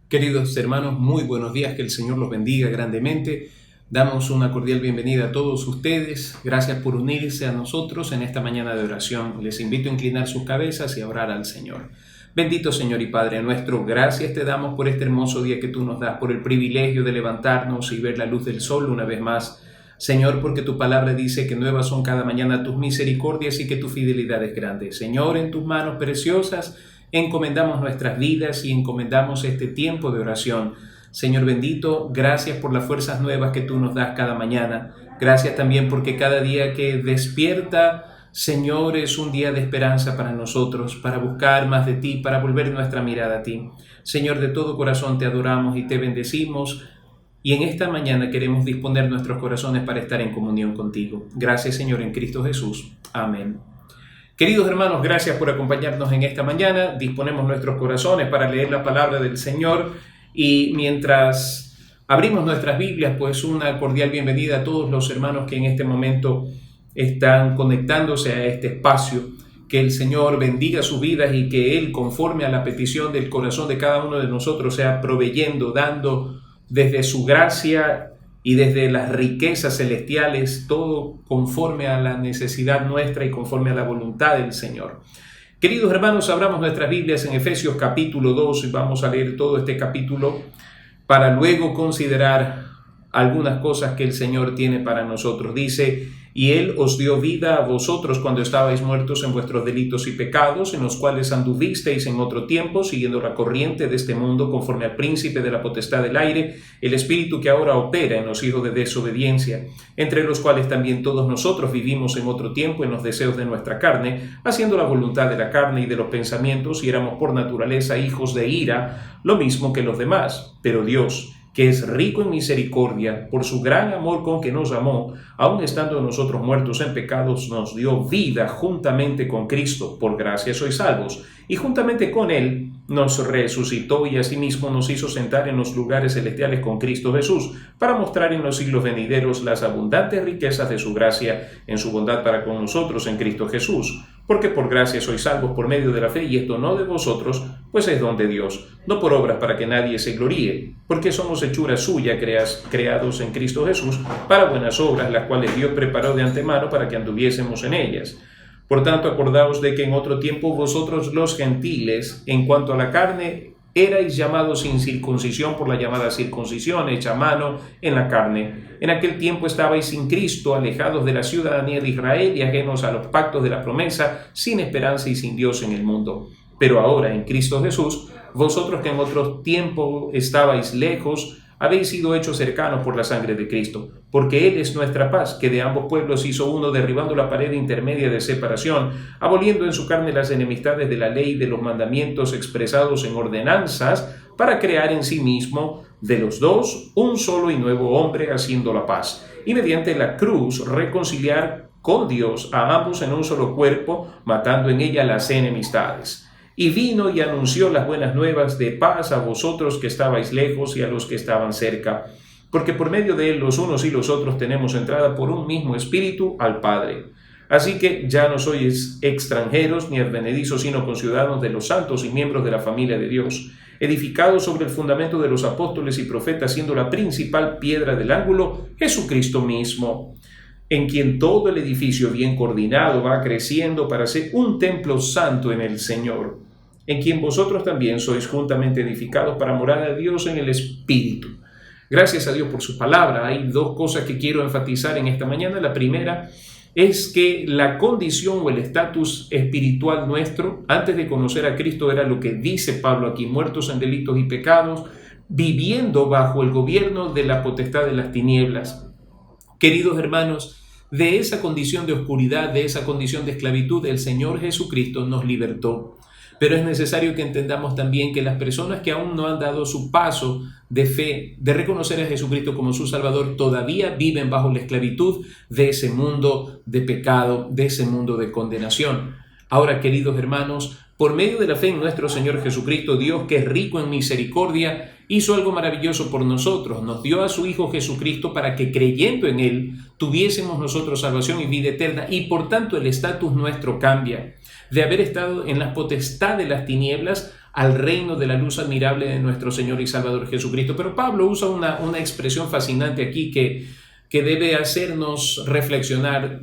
Queridos hermanos, muy buenos días, que el Señor los bendiga grandemente. Damos una cordial bienvenida a todos ustedes. Gracias por unirse a nosotros en esta mañana de oración. Les invito a inclinar sus cabezas y a orar al Señor. Bendito Señor y Padre nuestro, gracias te damos por este hermoso día que tú nos das, por el privilegio de levantarnos y ver la luz del sol una vez más. Señor, porque tu palabra dice que nuevas son cada mañana tus misericordias y que tu fidelidad es grande. Señor, en tus manos preciosas encomendamos nuestras vidas y encomendamos este tiempo de oración. Señor bendito, gracias por las fuerzas nuevas que tú nos das cada mañana. Gracias también porque cada día que despierta, Señor, es un día de esperanza para nosotros, para buscar más de ti, para volver nuestra mirada a ti. Señor, de todo corazón te adoramos y te bendecimos. Y en esta mañana queremos disponer nuestros corazones para estar en comunión contigo. Gracias, Señor, en Cristo Jesús. Amén. Queridos hermanos, gracias por acompañarnos en esta mañana. Disponemos nuestros corazones para leer la palabra del Señor y mientras abrimos nuestras Biblias, pues una cordial bienvenida a todos los hermanos que en este momento están conectándose a este espacio. Que el Señor bendiga sus vidas y que Él, conforme a la petición del corazón de cada uno de nosotros, sea proveyendo, dando desde su gracia y desde las riquezas celestiales, todo conforme a la necesidad nuestra y conforme a la voluntad del Señor. Queridos hermanos, abramos nuestras Biblias en Efesios capítulo 2 y vamos a leer todo este capítulo para luego considerar algunas cosas que el Señor tiene para nosotros. Dice: y Él os dio vida a vosotros cuando estabais muertos en vuestros delitos y pecados, en los cuales anduvisteis en otro tiempo, siguiendo la corriente de este mundo, conforme al príncipe de la potestad del aire, el espíritu que ahora opera en los hijos de desobediencia, entre los cuales también todos nosotros vivimos en otro tiempo en los deseos de nuestra carne, haciendo la voluntad de la carne y de los pensamientos, y éramos por naturaleza hijos de ira, lo mismo que los demás. Pero Dios, que es rico en misericordia, por su gran amor con que nos amó, aun estando nosotros muertos en pecados, nos dio vida juntamente con Cristo. Por gracia sois salvos, y juntamente con Él nos resucitó y asimismo nos hizo sentar en los lugares celestiales con Cristo Jesús, para mostrar en los siglos venideros las abundantes riquezas de su gracia en su bondad para con nosotros en Cristo Jesús. Porque por gracia sois salvos por medio de la fe, y esto no de vosotros, pues es don de Dios, no por obras para que nadie se gloríe, porque somos hechura suya, creados en Cristo Jesús, para buenas obras, las cuales Dios preparó de antemano para que anduviésemos en ellas. Por tanto, acordaos de que en otro tiempo vosotros los gentiles, en cuanto a la carne, erais llamados sin circuncisión por la llamada circuncisión hecha a mano en la carne. En aquel tiempo estabais sin Cristo, alejados de la ciudadanía de Israel y ajenos a los pactos de la promesa, sin esperanza y sin Dios en el mundo. Pero ahora, en Cristo Jesús, vosotros que en otro tiempo estabais lejos, habéis sido hechos cercanos por la sangre de Cristo, porque Él es nuestra paz, que de ambos pueblos hizo uno, derribando la pared intermedia de separación, aboliendo en su carne las enemistades de la ley y de los mandamientos expresados en ordenanzas, para crear en sí mismo de los dos un solo y nuevo hombre, haciendo la paz, y mediante la cruz reconciliar con Dios a ambos en un solo cuerpo, matando en ella las enemistades. Y vino y anunció las buenas nuevas de paz a vosotros que estabais lejos y a los que estaban cerca, porque por medio de Él los unos y los otros tenemos entrada por un mismo espíritu al Padre. Así que ya no sois extranjeros ni advenedizos, sino conciudadanos de los santos y miembros de la familia de Dios, edificados sobre el fundamento de los apóstoles y profetas, siendo la principal piedra del ángulo Jesucristo mismo, en quien todo el edificio bien coordinado va creciendo para ser un templo santo en el Señor, en quien vosotros también sois juntamente edificados para morar a Dios en el Espíritu. Gracias a Dios por su palabra. Hay dos cosas que quiero enfatizar en esta mañana. La primera es que la condición o el estatus espiritual nuestro, antes de conocer a Cristo, era lo que dice Pablo aquí: muertos en delitos y pecados, viviendo bajo el gobierno de la potestad de las tinieblas. Queridos hermanos, de esa condición de oscuridad, de esa condición de esclavitud, el Señor Jesucristo nos libertó. Pero es necesario que entendamos también que las personas que aún no han dado su paso de fe, de reconocer a Jesucristo como su Salvador, todavía viven bajo la esclavitud de ese mundo de pecado, de ese mundo de condenación. Ahora, queridos hermanos, por medio de la fe en nuestro Señor Jesucristo, Dios, que es rico en misericordia, hizo algo maravilloso por nosotros. Nos dio a su Hijo Jesucristo para que, creyendo en Él, tuviésemos nosotros salvación y vida eterna, y por tanto el estatus nuestro cambia. De haber estado en la potestad de las tinieblas, al reino de la luz admirable de nuestro Señor y Salvador Jesucristo. Pero Pablo usa una expresión fascinante aquí que debe hacernos reflexionar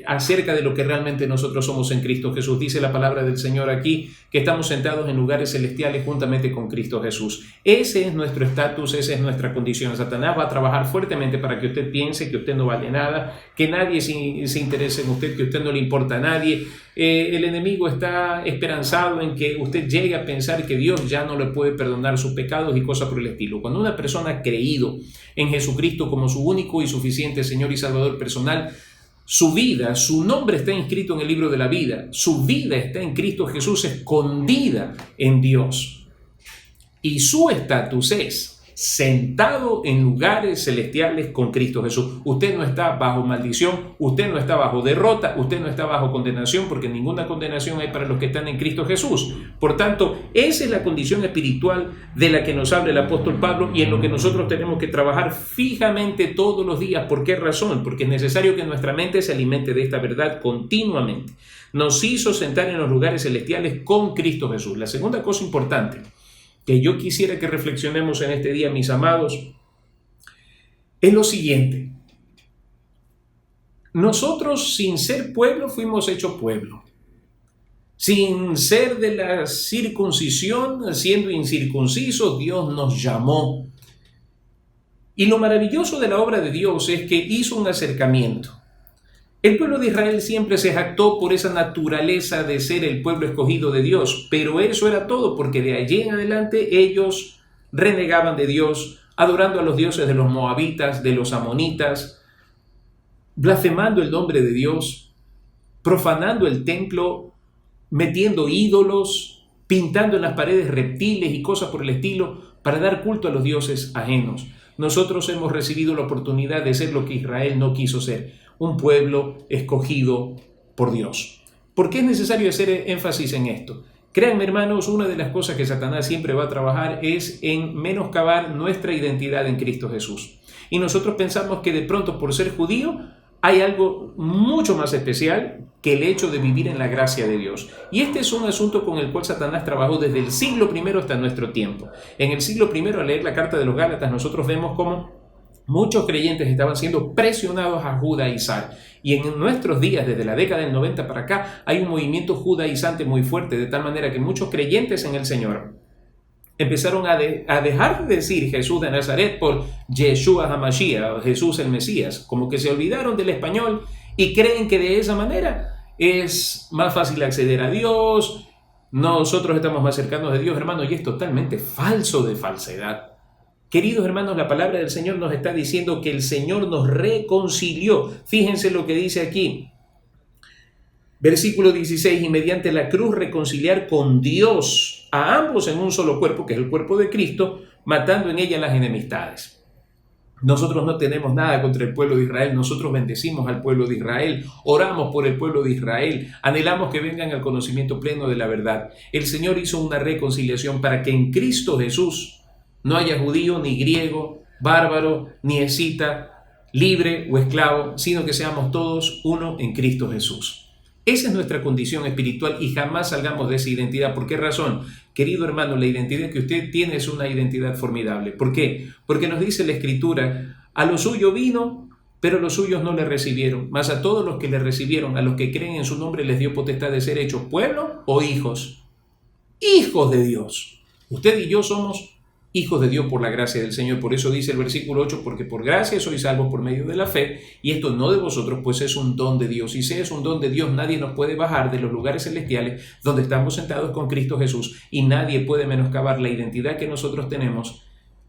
acerca de lo que realmente nosotros somos en Cristo Jesús. Dice la palabra del Señor aquí que estamos sentados en lugares celestiales juntamente con Cristo Jesús. Ese es nuestro estatus, esa es nuestra condición. Satanás va a trabajar fuertemente para que usted piense que usted no vale nada, que nadie se interese en usted, que usted no le importa a nadie. El enemigo está esperanzado en que usted llegue a pensar que Dios ya no le puede perdonar sus pecados y cosas por el estilo. Cuando una persona ha creído en Jesucristo como su único y suficiente Señor y Salvador personal, su vida, su nombre está inscrito en el libro de la vida. Su vida está en Cristo Jesús, escondida en Dios. Y su estatus es sentado en lugares celestiales con Cristo Jesús. Usted no está bajo maldición, usted no está bajo derrota, usted no está bajo condenación, porque ninguna condenación hay para los que están en Cristo Jesús. Por tanto, esa es la condición espiritual de la que nos habla el apóstol Pablo y en lo que nosotros tenemos que trabajar fijamente todos los días. ¿Por qué razón? Porque es necesario que nuestra mente se alimente de esta verdad continuamente. Nos hizo sentar en los lugares celestiales con Cristo Jesús. La segunda cosa importante que yo quisiera que reflexionemos en este día, mis amados, es lo siguiente. Nosotros, sin ser pueblo, fuimos hechos pueblo. Sin ser de la circuncisión, siendo incircuncisos, Dios nos llamó. Y lo maravilloso de la obra de Dios es que hizo un acercamiento. El pueblo de Israel siempre se jactó por esa naturaleza de ser el pueblo escogido de Dios, pero eso era todo, porque de allí en adelante ellos renegaban de Dios, adorando a los dioses de los moabitas, de los amonitas, blasfemando el nombre de Dios, profanando el templo, metiendo ídolos, pintando en las paredes reptiles y cosas por el estilo para dar culto a los dioses ajenos. Nosotros hemos recibido la oportunidad de ser lo que Israel no quiso ser, un pueblo escogido por Dios. ¿Por qué es necesario hacer énfasis en esto? Créanme, hermanos, una de las cosas que Satanás siempre va a trabajar es en menoscabar nuestra identidad en Cristo Jesús. Y nosotros pensamos que de pronto por ser judío hay algo mucho más especial que el hecho de vivir en la gracia de Dios. Y este es un asunto con el cual Satanás trabajó desde el siglo I hasta nuestro tiempo. En el siglo I, al leer la carta de los Gálatas, nosotros vemos cómo muchos creyentes estaban siendo presionados a judaizar. Y en nuestros días, desde la década del 90 para acá, hay un movimiento judaizante muy fuerte, de tal manera que muchos creyentes en el Señor empezaron a dejar de decir Jesús de Nazaret por Yeshua HaMashiach, Jesús el Mesías, como que se olvidaron del español y creen que de esa manera es más fácil acceder a Dios, nosotros estamos más cercanos de Dios, hermano, y es totalmente falso de falsedad. Queridos hermanos, la palabra del Señor nos está diciendo que el Señor nos reconcilió. Fíjense lo que dice aquí. Versículo 16, y mediante la cruz reconciliar con Dios a ambos en un solo cuerpo, que es el cuerpo de Cristo, matando en ella las enemistades. Nosotros no tenemos nada contra el pueblo de Israel, nosotros bendecimos al pueblo de Israel, oramos por el pueblo de Israel, anhelamos que vengan al conocimiento pleno de la verdad. El Señor hizo una reconciliación para que en Cristo Jesús no haya judío, ni griego, bárbaro, ni escita, libre o esclavo, sino que seamos todos uno en Cristo Jesús. Esa es nuestra condición espiritual y jamás salgamos de esa identidad. ¿Por qué razón? Querido hermano, la identidad que usted tiene es una identidad formidable. ¿Por qué? Porque nos dice la Escritura, a lo suyo vino, pero los suyos no le recibieron. Mas a todos los que le recibieron, a los que creen en su nombre, les dio potestad de ser hechos pueblo o hijos. Hijos de Dios. Usted y yo somos hijos de Dios por la gracia del Señor. Por eso dice el versículo 8, porque por gracia sois salvos por medio de la fe, y esto no de vosotros, pues es un don de Dios. Y si es un don de Dios, nadie nos puede bajar de los lugares celestiales donde estamos sentados con Cristo Jesús, y nadie puede menoscabar la identidad que nosotros tenemos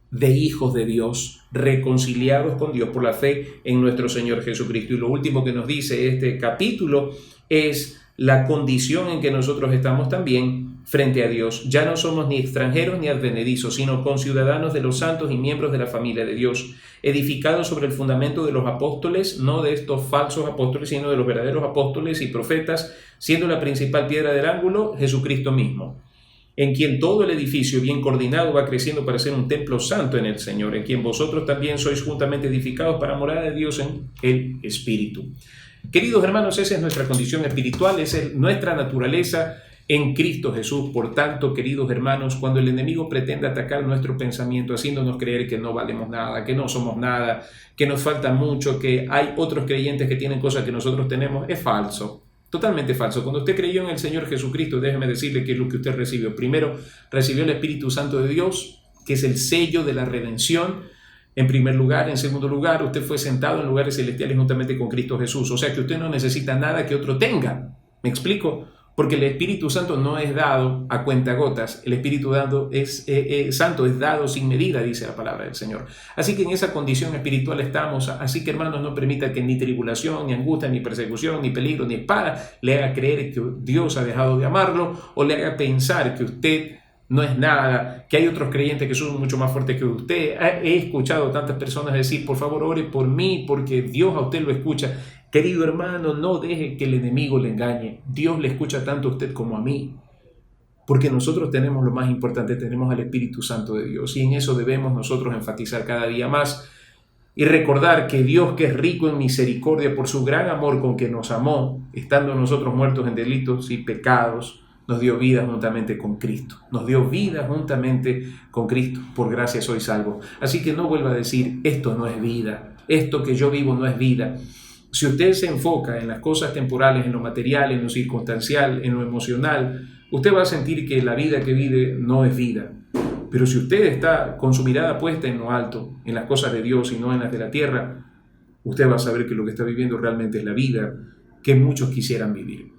de hijos de Dios, reconciliados con Dios por la fe en nuestro Señor Jesucristo. Y lo último que nos dice este capítulo es la condición en que nosotros estamos también frente a Dios. Ya no somos ni extranjeros ni advenedizos, sino conciudadanos de los santos y miembros de la familia de Dios, edificados sobre el fundamento de los apóstoles, no de estos falsos apóstoles, sino de los verdaderos apóstoles y profetas, siendo la principal piedra del ángulo Jesucristo mismo, en quien todo el edificio bien coordinado va creciendo para ser un templo santo en el Señor, en quien vosotros también sois juntamente edificados para morada de Dios en el Espíritu. Queridos hermanos, esa es nuestra condición espiritual, esa es nuestra naturaleza en Cristo Jesús. Por tanto, queridos hermanos, cuando el enemigo pretende atacar nuestro pensamiento, haciéndonos creer que no valemos nada, que no somos nada, que nos falta mucho, que hay otros creyentes que tienen cosas que nosotros tenemos, es falso. Totalmente falso. Cuando usted creyó en el Señor Jesucristo, déjeme decirle que es lo que usted recibió. Primero, recibió el Espíritu Santo de Dios, que es el sello de la redención. En primer lugar. En segundo lugar, usted fue sentado en lugares celestiales juntamente con Cristo Jesús. O sea que usted no necesita nada que otro tenga. ¿Me explico? Porque el Espíritu Santo no es dado a cuentagotas. El Espíritu Santo es dado sin medida, dice la palabra del Señor. Así que en esa condición espiritual estamos. Así que, hermanos, no permita que ni tribulación, ni angustia, ni persecución, ni peligro, ni espada le haga creer que Dios ha dejado de amarlo o le haga pensar que usted no es nada, que hay otros creyentes que son mucho más fuertes que usted. He escuchado tantas personas decir, por favor, ore por mí, porque Dios a usted lo escucha. Querido hermano, no deje que el enemigo le engañe. Dios le escucha tanto a usted como a mí, porque nosotros tenemos lo más importante, tenemos al Espíritu Santo de Dios, y en eso debemos nosotros enfatizar cada día más y recordar que Dios, que es rico en misericordia por su gran amor con que nos amó, estando nosotros muertos en delitos y pecados, nos dio vida juntamente con Cristo. Nos dio vida juntamente con Cristo. Por gracia soy salvo. Así que no vuelva a decir, esto no es vida. Esto que yo vivo no es vida. Si usted se enfoca en las cosas temporales, en lo material, en lo circunstancial, en lo emocional, usted va a sentir que la vida que vive no es vida. Pero si usted está con su mirada puesta en lo alto, en las cosas de Dios y no en las de la tierra, usted va a saber que lo que está viviendo realmente es la vida que muchos quisieran vivir.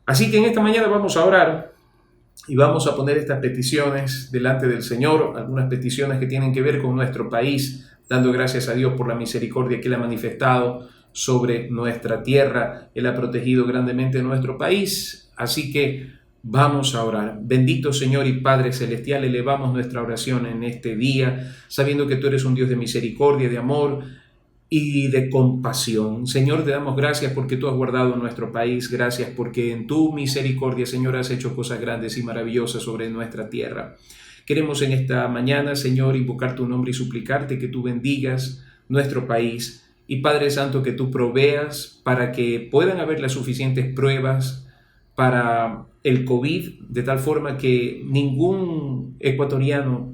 Así que en esta mañana vamos a orar y vamos a poner estas peticiones delante del Señor, algunas peticiones que tienen que ver con nuestro país, dando gracias a Dios por la misericordia que Él ha manifestado sobre nuestra tierra. Él ha protegido grandemente nuestro país, así que vamos a orar. Bendito Señor y Padre Celestial, elevamos nuestra oración en este día, sabiendo que tú eres un Dios de misericordia, de amor y de compasión. Señor, te damos gracias porque tú has guardado nuestro país. Gracias porque en tu misericordia, Señor, has hecho cosas grandes y maravillosas sobre nuestra tierra. Queremos en esta mañana, Señor, invocar tu nombre y suplicarte que tú bendigas nuestro país. Y Padre Santo, que tú proveas para que puedan haber las suficientes pruebas para el COVID, de tal forma que ningún ecuatoriano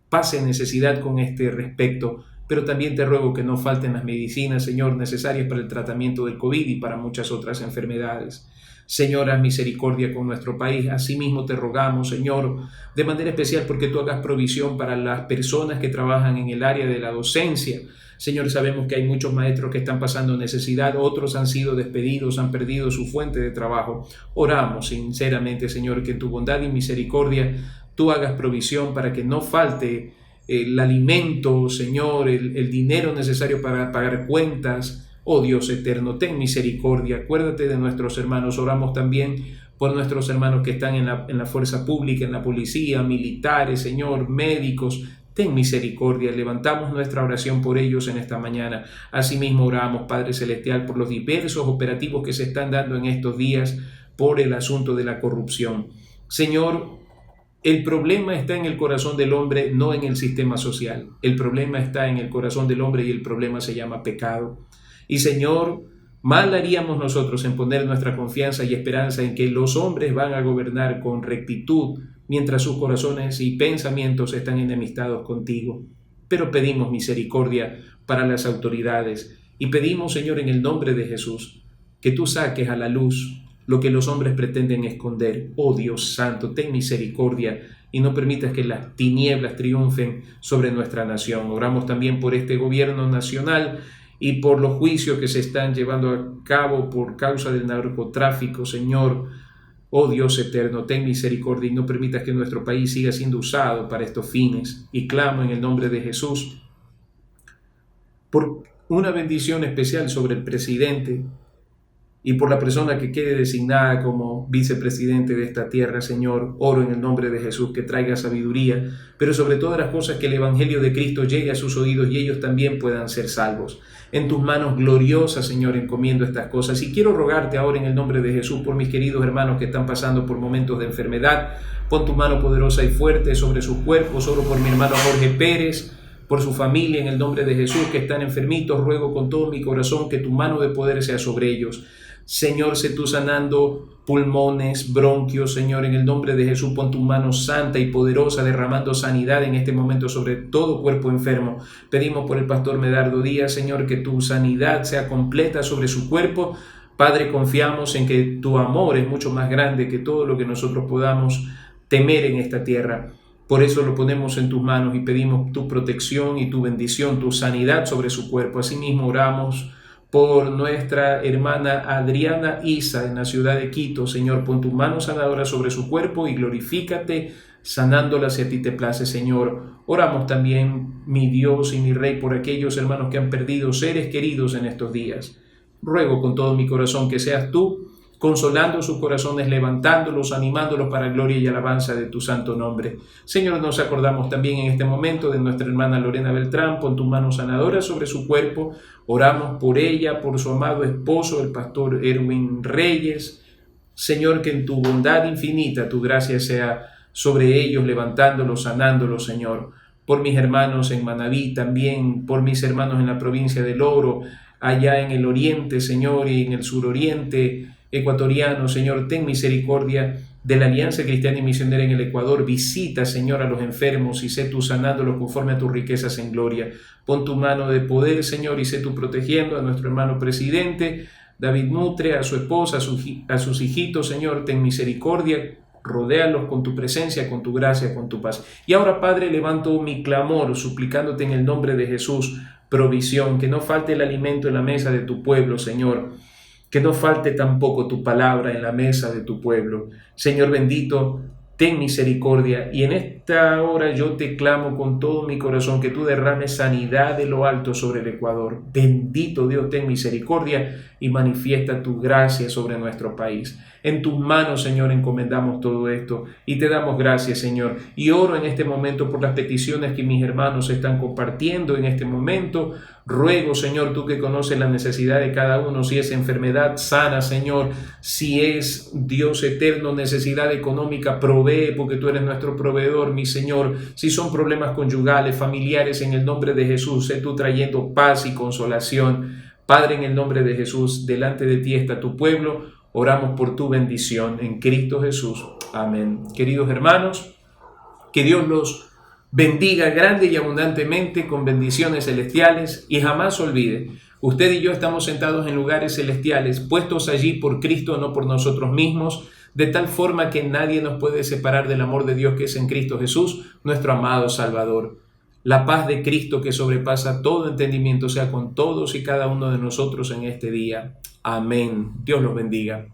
pase necesidad con este respecto. Pero también te ruego que no falten las medicinas, Señor, necesarias para el tratamiento del COVID y para muchas otras enfermedades. Señor, haz misericordia con nuestro país. Asimismo te rogamos, Señor, de manera especial porque tú hagas provisión para las personas que trabajan en el área de la docencia. Señor, sabemos que hay muchos maestros que están pasando necesidad, otros han sido despedidos, han perdido su fuente de trabajo. Oramos sinceramente, Señor, que en tu bondad y misericordia tú hagas provisión para que no falte el alimento, Señor, el dinero necesario para pagar cuentas. Oh Dios eterno, ten misericordia, acuérdate de nuestros hermanos. Oramos también por nuestros hermanos que están en la fuerza pública, en la policía, militares, Señor, médicos. Ten misericordia, levantamos nuestra oración por ellos en esta mañana. Asimismo oramos, Padre Celestial, por los diversos operativos que se están dando en estos días por el asunto de la corrupción. Señor, el problema está en el corazón del hombre, no en el sistema social. El problema está en el corazón del hombre y el problema se llama pecado. Y Señor, mal haríamos nosotros en poner nuestra confianza y esperanza en que los hombres van a gobernar con rectitud, mientras sus corazones y pensamientos están enemistados contigo. Pero pedimos misericordia para las autoridades y pedimos, Señor, en el nombre de Jesús, que tú saques a la luz lo que los hombres pretenden esconder. Oh Dios santo, ten misericordia y no permitas que las tinieblas triunfen sobre nuestra nación. Oramos también por este gobierno nacional y por los juicios que se están llevando a cabo por causa del narcotráfico. Señor, oh Dios eterno, ten misericordia y no permitas que nuestro país siga siendo usado para estos fines. Y clamo en el nombre de Jesús por una bendición especial sobre el presidente y por la persona que quede designada como vicepresidente de esta tierra. Señor, oro en el nombre de Jesús que traiga sabiduría, pero sobre todas las cosas que el Evangelio de Cristo llegue a sus oídos y ellos también puedan ser salvos. En tus manos gloriosas, Señor, encomiendo estas cosas. Y quiero rogarte ahora en el nombre de Jesús por mis queridos hermanos que están pasando por momentos de enfermedad. Pon tu mano poderosa y fuerte sobre sus cuerpos. Oro por mi hermano Jorge Pérez, por su familia, en el nombre de Jesús, que están enfermitos. Ruego con todo mi corazón que tu mano de poder sea sobre ellos. Señor, sé tú sanando pulmones, bronquios, Señor, en el nombre de Jesús, pon tu mano santa y poderosa derramando sanidad en este momento sobre todo cuerpo enfermo. Pedimos por el pastor Medardo Díaz, Señor, que tu sanidad sea completa sobre su cuerpo. Padre, confiamos en que tu amor es mucho más grande que todo lo que nosotros podamos temer en esta tierra. Por eso lo ponemos en tus manos y pedimos tu protección y tu bendición, tu sanidad sobre su cuerpo. Asimismo oramos por nuestra hermana Adriana Isa en la ciudad de Quito. Señor, pon tu mano sanadora sobre su cuerpo y glorifícate sanándola si a ti te place, Señor. Oramos también, mi Dios y mi Rey, por aquellos hermanos que han perdido seres queridos en estos días. Ruego con todo mi corazón que seas tú consolando sus corazones, levantándolos, animándolos para gloria y alabanza de tu santo nombre. Señor, nos acordamos también en este momento de nuestra hermana Lorena Beltrán. Pon tu mano sanadora sobre su cuerpo. Oramos por ella, por su amado esposo, el pastor Erwin Reyes. Señor, que en tu bondad infinita tu gracia sea sobre ellos, levantándolos, sanándolos, Señor. Por mis hermanos en Manabí también, por mis hermanos en la provincia del Oro, allá en el oriente, Señor, y en el suroriente ecuatoriano, Señor, ten misericordia de la Alianza Cristiana y Misionera en el Ecuador. Visita, Señor, a los enfermos y sé tú sanándolos conforme a tus riquezas en gloria. Pon tu mano de poder, Señor, y sé tú protegiendo a nuestro hermano presidente David Nutre, a su esposa, a sus hijitos, Señor, ten misericordia. Rodéalos con tu presencia, con tu gracia, con tu paz. Y ahora, Padre, levanto mi clamor, suplicándote en el nombre de Jesús, provisión, que no falte el alimento en la mesa de tu pueblo, Señor. Que no falte tampoco tu palabra en la mesa de tu pueblo. Señor bendito, ten misericordia. Y en esta hora yo te clamo con todo mi corazón que tú derrames sanidad de lo alto sobre el Ecuador. Bendito Dios, ten misericordia y manifiesta tu gracia sobre nuestro país. En tus manos, Señor, encomendamos todo esto y te damos gracias, Señor. Y oro en este momento por las peticiones que mis hermanos están compartiendo en este momento. Ruego, Señor, tú que conoces la necesidad de cada uno, si es enfermedad, sana, Señor. Si es, Dios eterno, necesidad económica, provee, porque tú eres nuestro proveedor, mi Señor. Si son problemas conyugales, familiares, en el nombre de Jesús, sé tú trayendo paz y consolación. Padre, en el nombre de Jesús, delante de ti está tu pueblo. Oramos por tu bendición en Cristo Jesús. Amén. Queridos hermanos, que Dios los bendiga grande y abundantemente con bendiciones celestiales y jamás olvide, usted y yo estamos sentados en lugares celestiales, puestos allí por Cristo, no por nosotros mismos, de tal forma que nadie nos puede separar del amor de Dios que es en Cristo Jesús, nuestro amado Salvador. La paz de Cristo que sobrepasa todo entendimiento sea con todos y cada uno de nosotros en este día. Amén. Dios los bendiga.